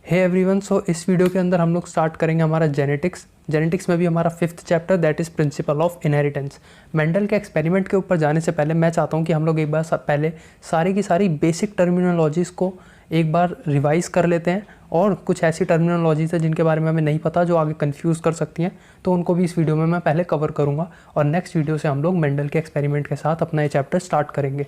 Hey everyone, सो इस video के अंदर हम लोग स्टार्ट करेंगे हमारा जेनेटिक्स में भी हमारा 5th chapter that is principle of inheritance. Mendel के एक्सपेरिमेंट के ऊपर जाने से पहले मैं चाहता हूँ कि हम लोग एक बार पहले सारी की सारी बेसिक टर्मिनोलॉजीज़ को एक बार रिवाइज़ कर लेते हैं, और कुछ ऐसी टर्मिनोलॉजीज़ है जिनके बारे में हमें नहीं पता, जो आगे कंफ्यूज कर सकती हैं, तो उनको भी इस वीडियो में मैं पहले कवर करूँगा और नेक्स्ट वीडियो से हम लोग मेंडल के एक्सपेरिमेंट के साथ अपना ये चैप्टर स्टार्ट करेंगे।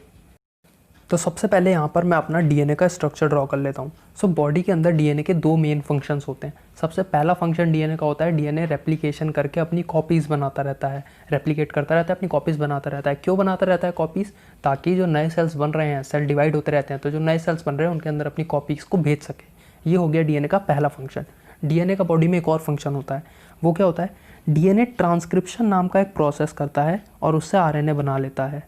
तो सबसे पहले यहाँ पर मैं अपना डीएनए का स्ट्रक्चर ड्रॉ कर लेता हूँ। सो बॉडी के अंदर डीएनए के दो मेन फंक्शंस होते हैं। सबसे पहला फंक्शन डीएनए का होता है, डीएनए रेप्लिकेशन करके अपनी कॉपीज़ बनाता रहता है, रेप्लिकेट करता रहता है, अपनी कॉपीज़ बनाता रहता है। क्यों बनाता रहता है कॉपीज़? ताकि जो नए सेल्स बन रहे हैं, सेल डिवाइड होते रहते हैं, तो जो नए सेल्स बन रहे हैं उनके अंदर अपनी कॉपीज़ को भेज सके। ये हो गया डीएनए का पहला फंक्शन। डीएनए का बॉडी में एक और फंक्शन होता है, वो क्या होता है? डीएनए ट्रांसक्रिप्शन नाम का एक प्रोसेस करता है और उससे आरएनए बना लेता है।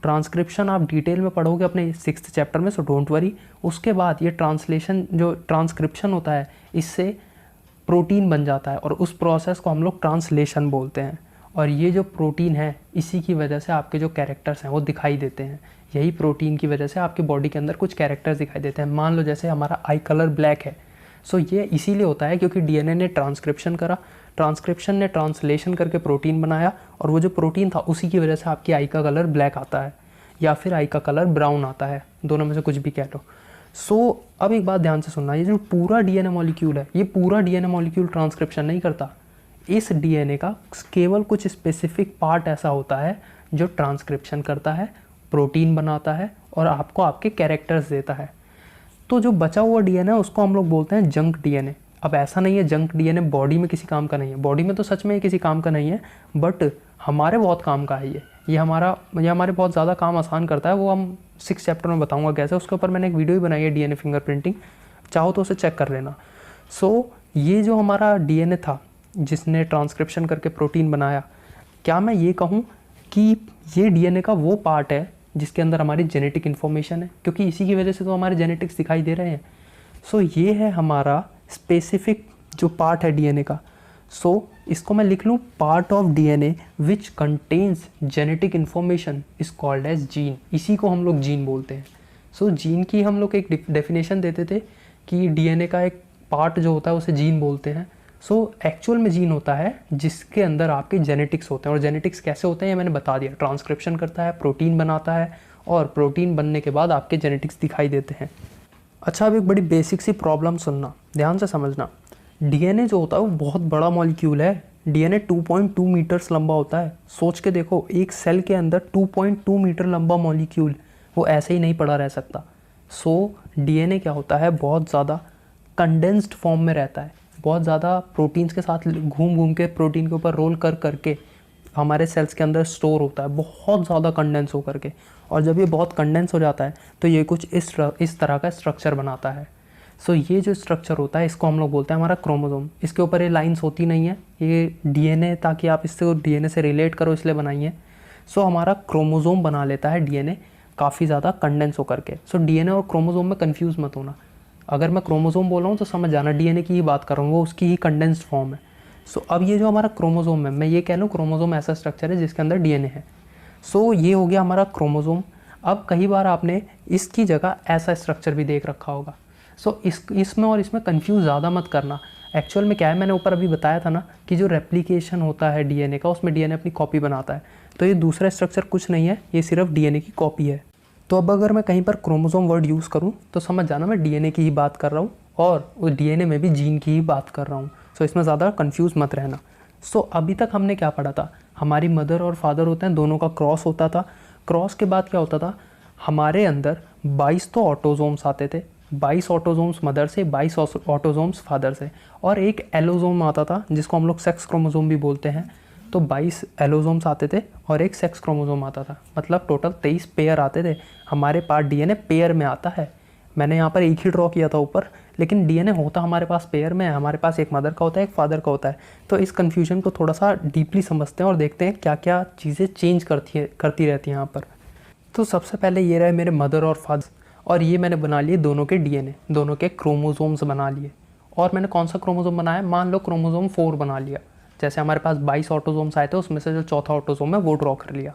ट्रांसक्रिप्शन आप डिटेल में पढ़ोगे अपने 6th चैप्टर में, सो डोंट वरी। उसके बाद ये ट्रांसलेशन, जो ट्रांसक्रिप्शन होता है, इससे प्रोटीन बन जाता है और उस प्रोसेस को हम लोग ट्रांसलेशन बोलते हैं। और ये जो प्रोटीन है, इसी की वजह से आपके जो कैरेक्टर्स हैं वो दिखाई देते हैं। यही प्रोटीन की वजह से आपकी बॉडी के अंदर कुछ कैरेक्टर्स दिखाई देते हैं। मान लो जैसे हमारा आई कलर ब्लैक है, सो ये इसीलिए होता है क्योंकि डीएनए ने ट्रांसक्रिप्शन करा, ट्रांसक्रिप्शन ने ट्रांसलेशन करके प्रोटीन बनाया, और वो जो प्रोटीन था उसी की वजह से आपकी आई का कलर ब्लैक आता है या फिर आई का कलर ब्राउन आता है, दोनों में से कुछ भी कह लो। सो अब एक बात ध्यान से सुनना, ये जो पूरा डीएनए मॉलिक्यूल है, ये पूरा डीएनए मॉलिक्यूल ट्रांसक्रिप्शन नहीं करता। इस डीएनए का केवल कुछ स्पेसिफिक पार्ट ऐसा होता है जो ट्रांसक्रिप्शन करता है, प्रोटीन बनाता है और आपको आपके कैरेक्टर्स देता है। तो जो बचा हुआ डीएनए है उसको हम लोग बोलते हैं जंक डीएनए। अब ऐसा नहीं है जंक डीएनए बॉडी में किसी काम का नहीं है, बॉडी में तो सच में किसी काम का नहीं है, बट हमारे बहुत काम का है। ये हमारे बहुत ज़्यादा काम आसान करता है। वो हम 6th चैप्टर में बताऊंगा कैसे। उसके ऊपर मैंने एक वीडियो भी बनाई है, डीएनए फिंगरप्रिंटिंग, चाहो तो उसे चेक कर लेना। सो ये जो हमारा डीएनए था जिसने ट्रांसक्रिप्शन करके प्रोटीन बनाया, क्या मैं ये कहूँ कि ये डीएनए का वो पार्ट है जिसके अंदर हमारी जेनेटिक इन्फॉर्मेशन है? क्योंकि इसी की वजह से तो हमारे जेनेटिक्स दिखाई दे रहे हैं। सो ये है हमारा स्पेसिफिक जो पार्ट है डीएनए का। सो इसको मैं लिख लूँ, part of DNA which contains genetic information is called as gene. इसी को हम लोग जीन बोलते हैं। सो जीन की हम लोग एक डेफिनेशन देते थे कि डीएनए का एक पार्ट जो होता है उसे जीन बोलते हैं। सो एक्चुअल में जीन होता है जिसके अंदर आपके जेनेटिक्स होते हैं। और जेनेटिक्स कैसे होते हैं ये मैंने बता दिया। ट्रांसक्रिप्शन करता है, प्रोटीन बनाता है, और प्रोटीन बनने के बाद आपके जेनेटिक्स दिखाई देते हैं। अच्छा, अब एक बड़ी बेसिक सी प्रॉब्लम सुनना, ध्यान से समझना। डीएनए जो होता है वो बहुत बड़ा मॉलिक्यूल है। डीएनए 2.2 मीटर्स लंबा होता है। सोच के देखो, एक सेल के अंदर 2.2 मीटर लंबा मॉलिक्यूल, वो ऐसे ही नहीं पड़ा रह सकता। सो डीएनए क्या होता है, बहुत ज़्यादा कंडेंस्ड फॉर्म में रहता है। बहुत ज़्यादा प्रोटीन्स के साथ घूम घूम के, प्रोटीन के ऊपर रोल कर करके हमारे सेल्स के अंदर स्टोर होता है, बहुत ज़्यादा कंडेंस हो करके। और जब ये बहुत कंडेंस हो जाता है तो ये कुछ इस तरह का स्ट्रक्चर बनाता है। सो ये जो स्ट्रक्चर होता है इसको हम लोग बोलते हैं हमारा क्रोमोसोम। इसके ऊपर ये लाइंस होती नहीं है, ये डीएनए, ताकि आप इससे डीएनए से रिलेट करो इसलिए बनाई है। सो हमारा क्रोमोसोम बना लेता है डीएनए काफ़ी ज़्यादा कंडेंस होकर के। सो डीएनए और क्रोमोसोम में कंफ्यूज मत होना। अगर मैं क्रोमोसोम बोल रहा हूँ तो समझ जाना डीएनए की ही बात कर रहा हूँ, वो उसकी ही कंडेंस्ड फॉर्म है। सो अब ये जो हमारा क्रोमोसोम है, मैं ये कह लूँ क्रोमोसोम ऐसा स्ट्रक्चर है जिसके अंदर डीएनए है। सो ये हो गया हमारा क्रोमोसोम। अब कई बार आपने इसकी जगह ऐसा स्ट्रक्चर भी देख रखा होगा। सो इसमें और इसमें कंफ्यूज ज़्यादा मत करना। एक्चुअल में क्या है, मैंने ऊपर अभी बताया था ना कि जो रेप्लिकेशन होता है डीएनए का, उसमें डीएनए अपनी कॉपी बनाता है। तो ये दूसरा स्ट्रक्चर कुछ नहीं है, ये सिर्फ डीएनए की कॉपी है। तो अब अगर मैं कहीं पर क्रोमोसोम वर्ड यूज़ करूँ तो समझ जाना मैं डीएनए की ही बात कर रहा हूँ, और उस डीएनए में भी जीन की ही बात कर रहा हूँ। सो इसमें ज़्यादा कंफ्यूज मत रहना। सो अभी तक हमने क्या पढ़ा था, हमारी मदर और फादर होते हैं, दोनों का क्रॉस होता था। क्रॉस के बाद क्या होता था, हमारे अंदर 22 तो ऑटोजोम्स आते थे, 22 ऑटोजोम्स मदर से, 22 ऑटोजोम्स फादर से, और एक एलोजोम आता था जिसको हम लोग सेक्स क्रोमोसोम भी बोलते हैं। तो 22 एलोजोम्स आते थे और एक सेक्स क्रोमोसोम आता था, मतलब टोटल 23 पेयर आते थे। हमारे पास डीएनए पेयर में आता है। मैंने यहाँ पर एक ही ड्रॉ किया था ऊपर, लेकिन डीएनए होता हमारे पास पेयर में है। हमारे पास एक मदर का होता है, एक फादर का होता है। तो इस कन्फ्यूजन को थोड़ा सा डीपली समझते हैं और देखते हैं क्या क्या चीज़ें चेंज करती रहती हैं यहाँ पर। तो सबसे पहले ये रहे मेरे मदर और फादर, और ये मैंने बना लिए दोनों के डीएनए, दोनों के क्रोमोसोम्स बना लिए। और मैंने कौन सा क्रोमोसोम बनाया, मान लो क्रोमोसोम 4 बना लिया। जैसे हमारे पास 22 ऑटोसोम्स आए थे, उसमें से जो चौथा ऑटोसोम है वो ड्रॉ कर लिया।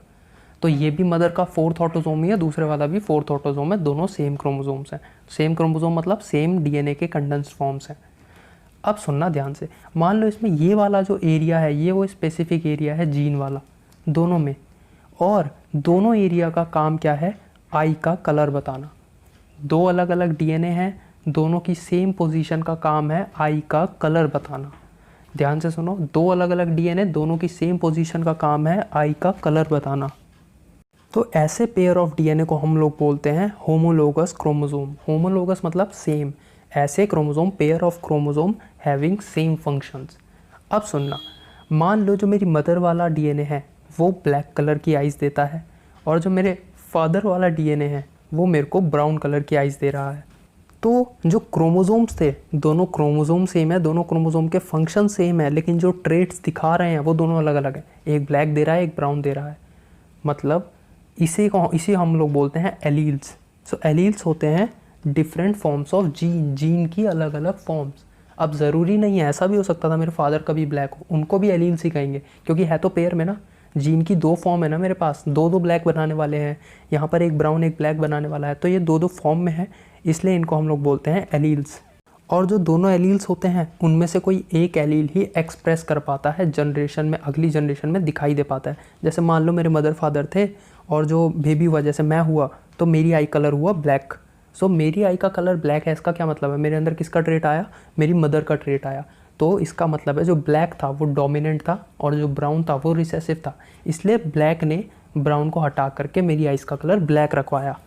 तो ये भी मदर का 4th ऑटोसोम ही है, दूसरे वाला भी 4th ऑटोसोम है, दोनों सेम क्रोमोसोम्स हैं। सेम क्रोमोसोम मतलब सेम डीएनए के कंडेंस्ड फॉर्म्स हैं। अब सुनना ध्यान से, मान लो इसमें ये वाला जो एरिया है ये वो स्पेसिफिक एरिया है जीन वाला दोनों में, और दोनों एरिया का काम क्या है, आई का कलर बताना। दो अलग अलग डीएनए हैं, दोनों की सेम पोजीशन का काम है आई का कलर बताना। ध्यान से सुनो, दो अलग अलग डीएनए, दोनों की सेम पोजीशन का काम है आई का कलर बताना। तो ऐसे पेयर ऑफ डीएनए को हम लोग बोलते हैं होमोलोगस क्रोमोसोम। होमोलोगस मतलब सेम, ऐसे chromosome, pair of chromosome having same functions. अब सुनना, मान लो जो मेरी मदर वाला डीएनए है वो ब्लैक कलर की आइज़ देता है, और जो मेरे फादर वाला डीएनए है वो मेरे को ब्राउन कलर की आइज़ दे रहा है। तो जो क्रोमोसोम्स थे, दोनों क्रोमोसोम सेम है, दोनों क्रोमोसोम के फंक्शन सेम है, लेकिन जो ट्रेट्स दिखा रहे हैं वो दोनों अलग अलग है। एक ब्लैक दे रहा है, एक ब्राउन दे रहा है। मतलब इसे हम लोग बोलते हैं एलील्स। सो एलील्स होते हैं different forms of gene, gene की अलग अलग फॉर्म्स। अब ज़रूरी नहीं है, ऐसा भी हो सकता था मेरे फादर का भी ब्लैक हो, उनको भी एलील्स ही कहेंगे, क्योंकि है तो पेयर में ना, जीन की दो फॉर्म है ना मेरे पास, दो दो ब्लैक बनाने वाले हैं, यहाँ पर एक ब्राउन एक ब्लैक बनाने वाला है, तो ये दो दो फॉर्म में है, इसलिए इनको हम लोग बोलते हैं एलील्स। और जो दोनों एलील्स होते हैं उनमें से कोई एक एलील ही एक्सप्रेस कर पाता है जनरेशन में, अगली जनरेशन में दिखाई दे पाता है। जैसे मान लो मेरे मदर फादर थे और जो बेबी हुआ, जैसे मैं हुआ, तो मेरी आई कलर हुआ ब्लैक। सो मेरी आई का कलर ब्लैक है, इसका क्या मतलब है, मेरे अंदर किसका ट्रेट आया, मेरी मदर का ट्रेट आया। तो इसका मतलब है जो ब्लैक था वो डोमिनेंट था और जो ब्राउन था वो रिसेसिव था, इसलिए ब्लैक ने ब्राउन को हटा करके मेरी आइज़ का कलर ब्लैक रखवाया।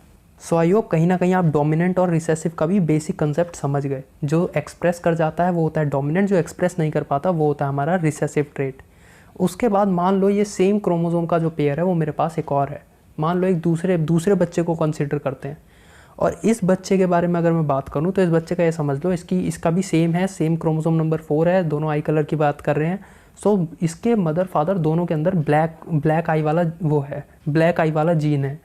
सो आई होप कहीं ना कहीं आप डोमिनेंट और रिसेसिव का भी बेसिक कंसेप्ट समझ गए। जो एक्सप्रेस कर जाता है वो होता है डोमिनेंट, जो एक्सप्रेस नहीं कर पाता वो होता है हमारा रिसेसिव ट्रेट। उसके बाद मान लो ये सेम क्रोमोसोम का जो पेयर है वो मेरे पास एक और है, मान लो एक दूसरे बच्चे को कंसिडर करते हैं, और इस बच्चे के बारे में अगर मैं बात करूं तो इस बच्चे का ये समझ लो इसका भी सेम है, सेम क्रोमोसोम नंबर 4 है, दोनों आई कलर की बात कर रहे हैं। सो इसके मदर फादर दोनों के अंदर ब्लैक आई वाला वो है, ब्लैक आई वाला जीन है।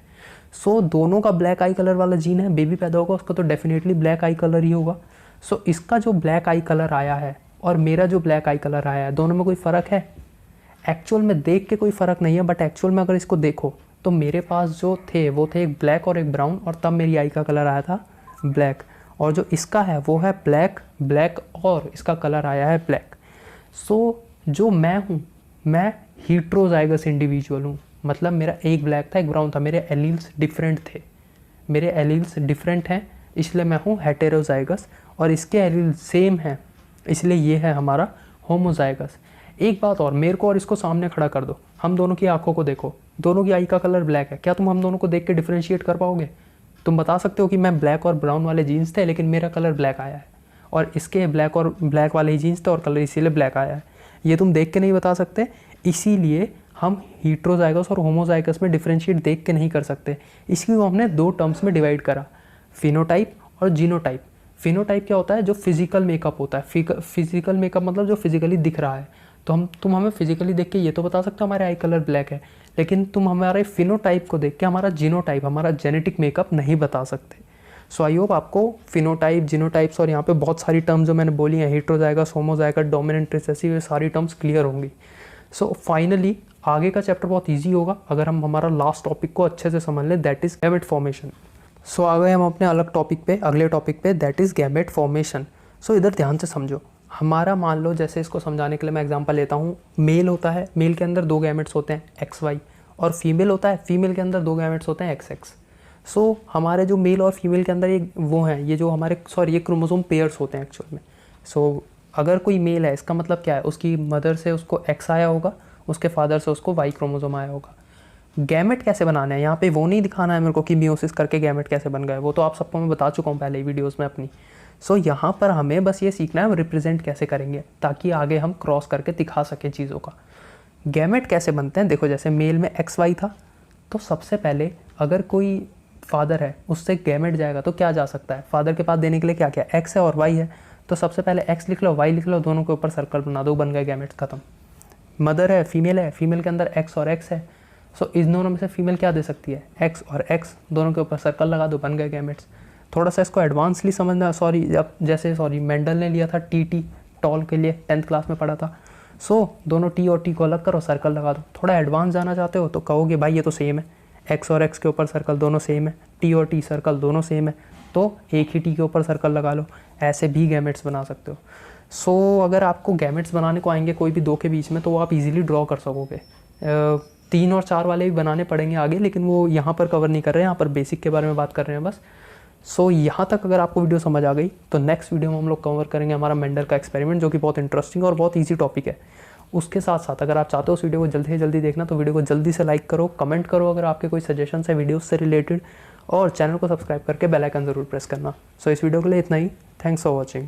सो दोनों का ब्लैक आई कलर वाला जीन है, बेबी पैदा होगा उसका तो डेफिनेटली ब्लैक आई कलर ही होगा। सो इसका जो ब्लैक आई कलर आया है और मेरा जो ब्लैक आई कलर आया है, दोनों में कोई फ़र्क है? एक्चुअल में देख के कोई फ़र्क नहीं है, बट एक्चुअल में अगर इसको देखो तो मेरे पास जो थे वो थे एक ब्लैक और एक ब्राउन, और तब मेरी आई का कलर आया था ब्लैक, और जो इसका है वो है ब्लैक और इसका कलर आया है ब्लैक। सो जो मैं हूँ, मैं हीट्रोजाइगस इंडिविजुअल हूँ, मतलब मेरा एक ब्लैक था एक ब्राउन था, मेरे एलील्स डिफरेंट थे, मेरे एलील्स डिफरेंट हैं, इसलिए मैं हूँ हेटेरोजाइगस, और इसके एलील्स सेम हैं, इसलिए ये है हमारा होमोजाइगस। एक बात और, मेरे को और इसको सामने खड़ा कर दो, हम दोनों की आंखों को देखो, दोनों की आई का कलर ब्लैक है, क्या तुम हम दोनों को देख के डिफरेंशिएट कर पाओगे? तुम बता सकते हो कि मैं ब्लैक और ब्राउन वाले जीन्स थे लेकिन मेरा कलर ब्लैक आया है, और इसके ब्लैक वाले ही जीन्स थे और कलर इसीलिए ब्लैक आया है? ये तुम देख के नहीं बता सकते, इसीलिए हम हीट्रोजाइगस और होमोजाइगस में डिफरेंशिएट देख के नहीं कर सकते। इसलिए हमने दो टर्म्स में डिवाइड करा, फिनोटाइप और जीनोटाइप। फिनोटाइप क्या होता है, जो फिजिकल मेकअप होता है, फिजिकल मेकअप मतलब जो फिजिकली दिख रहा है, तो तुम हमें फिजिकली देख के ये तो बता सकते हो हमारे आई कलर ब्लैक है, लेकिन तुम हमारे फिनोटाइप को देख के हमारा जीनोटाइप, हमारा जेनेटिक मेकअप नहीं बता सकते। सो आई होप आपको फिनोटाइप, जीनोटाइप्स और यहाँ पे बहुत सारी टर्म्स जो मैंने बोली हैं, हीट्रोजाइगस, होमोजाइगस, डोमिनेंट, रिसेसिव, ये सारी टर्म्स क्लियर होंगी। सो फाइनली आगे का चैप्टर बहुत ईजी होगा अगर हम हमारा लास्ट टॉपिक को अच्छे से समझ लें, दैट इज़ गैमेट फॉर्मेशन। सो आ गए हम अपने अगले टॉपिक पे, दैट इज़ गैमेट फॉर्मेशन। सो इधर ध्यान से समझो, हमारा मान लो, जैसे इसको समझाने के लिए मैं एग्जांपल लेता हूँ, मेल होता है, मेल के अंदर दो गैमेट्स होते हैं XY, और फीमेल होता है, फीमेल के अंदर दो गैमेट्स होते हैं XX। सो हमारे जो मेल और फीमेल के अंदर ये वो हैं, ये जो हमारे ये क्रोमोसोम पेयर्स होते हैं एक्चुअल में। सो अगर कोई मेल है, इसका मतलब क्या है, उसकी मदर से उसको X आया होगा, उसके फादर से उसको Y क्रोमोसोम आया होगा। गैमेट कैसे बनाना है, यहाँ पे वो नहीं दिखाना है मेरे को कि मियोसिस करके गैमेट कैसे बन गए, वो तो आप सबको मैं बता चुका हूँ पहले ही वीडियोस में अपनी। सो यहाँ पर हमें बस ये सीखना है हम रिप्रेजेंट कैसे करेंगे, ताकि आगे हम क्रॉस करके दिखा सकें चीज़ों का। गैमेट कैसे बनते हैं, देखो जैसे मेल में XY था, तो सबसे पहले अगर कोई फादर है उससे गैमेट जाएगा तो क्या जा सकता है, फादर के पास देने के लिए क्या क्या, X है और Y है, तो सबसे पहले X लिख लो, Y लिख लो, दोनों के ऊपर सर्कल बना दो, बन गए गैमेट्स खत्म। मदर है, फीमेल के अंदर X और X है, सो इन दोनों में से फीमेल क्या दे सकती है, X और X, दोनों के ऊपर सर्कल लगा दो, बन गए गैमेट्स। थोड़ा सा इसको एडवांसली समझना, जैसे मेंडल ने लिया था TT टॉल के लिए, 10th क्लास में पढ़ा था। सो दोनों T और T को अलग करो, सर्कल लगा दो। थोड़ा एडवांस जाना चाहते हो तो कहोगे भाई ये तो सेम है, एक्स और एक्स के ऊपर सर्कल दोनों सेम है, टी और टी सर्कल दोनों सेम है, तो एक ही टी के ऊपर सर्कल लगा लो। ऐसे भी गैमेट्स बना सकते हो। सो अगर आपको गैमेट्स बनाने को आएंगे कोई भी दो के बीच में, तो वो आप इजीली ड्रॉ कर सकोगे। 3 और 4 वाले भी बनाने पड़ेंगे आगे, लेकिन वो यहाँ पर कवर नहीं कर रहे हैं, यहाँ पर बेसिक के बारे में बात कर रहे हैं बस। सो यहाँ तक अगर आपको वीडियो समझ आ गई, तो नेक्स्ट वीडियो में हम लोग कवर करेंगे हमारा मेंडल का एक्सपेरिमेंट, जो कि बहुत इंटरेस्टिंग और बहुत ईजी टॉपिक है। उसके साथ साथ अगर आप चाहते हो उस वीडियो को जल्दी से जल्दी देखना, तो वीडियो को जल्दी से लाइक करो, कमेंट करो अगर आपके कोई सजेशंस है वीडियोस से रिलेटेड, और चैनल को सब्सक्राइब करके बेल आइकन ज़रूर प्रेस करना। सो इस वीडियो के लिए इतना ही। Thanks for watching.